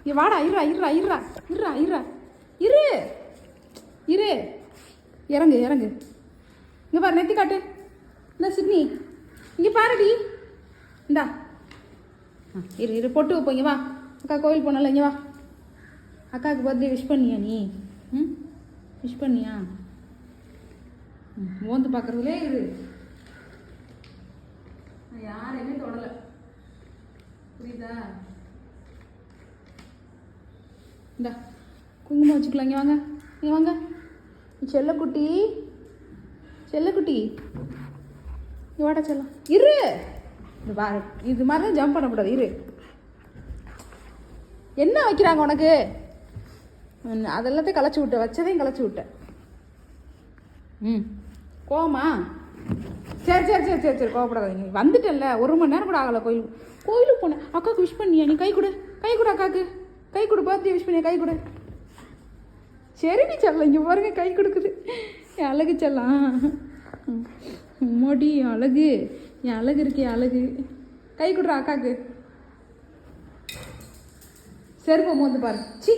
இங்கே வாடா, இருறா இருறா இருறா இருறா இருறா இரு இரு, இறங்கு இறங்கு. இங்கே பாரு, நெத்தி காட்டு. இந்த சிட்னி இங்கே பாருடி. இந்தா இரு இரு, பொட்டு வைப்போம். இங்கே வா, அக்கா கோவில் போனால, இங்கே வா. அக்காவுக்கு பர்த்டே விஷ் பண்ணியா நீ? ம், விஷ் பண்ணியா? மோந்து பார்க்குறதுலே இரு. நான் யாரையுமே தொடலை, புரியுதா? இந்தா குங்குமம் வச்சுக்கலாம். இங்கே வாங்க, இங்கே வாங்க. செல்லக்குட்டி, செல்லக்குட்டி, இங்கே வாடா செல்லம். இரு, இது பாரு, இது மாதிரி தான் ஜம்ப் பண்ணக்கூடாது. இரு. என்ன வைக்கிறாங்க உனக்கு? அதெல்லாத்தையும் களைச்சி விட்ட, வச்சதையும் களைச்சி விட்ட. ம், கோவமா? சரி சரி சரி சரி சரி, கோவப்படாதீங்க. வந்துட்டேன்ல, 1 மணி நேரம் கூட ஆகலை. கோயிலுக்கு போனேன். அக்காவுக்கு விஷ் பண்ணியா நீ? கை கொடு, கை கொடு அக்காவுக்கு, கை கொடு. பர்த்டே விஷ் பண்ணியா? கை கொடு. சரிடி செல்லம், இங்கே பாருங்க கை கொடுக்குது. என் அழகு செல்லம். மோடி அழகு, என் அழகு இருக்கே அழகு. கை கொடுறா அக்காவுக்கு. செருப்பை மோந்து பாரு. சி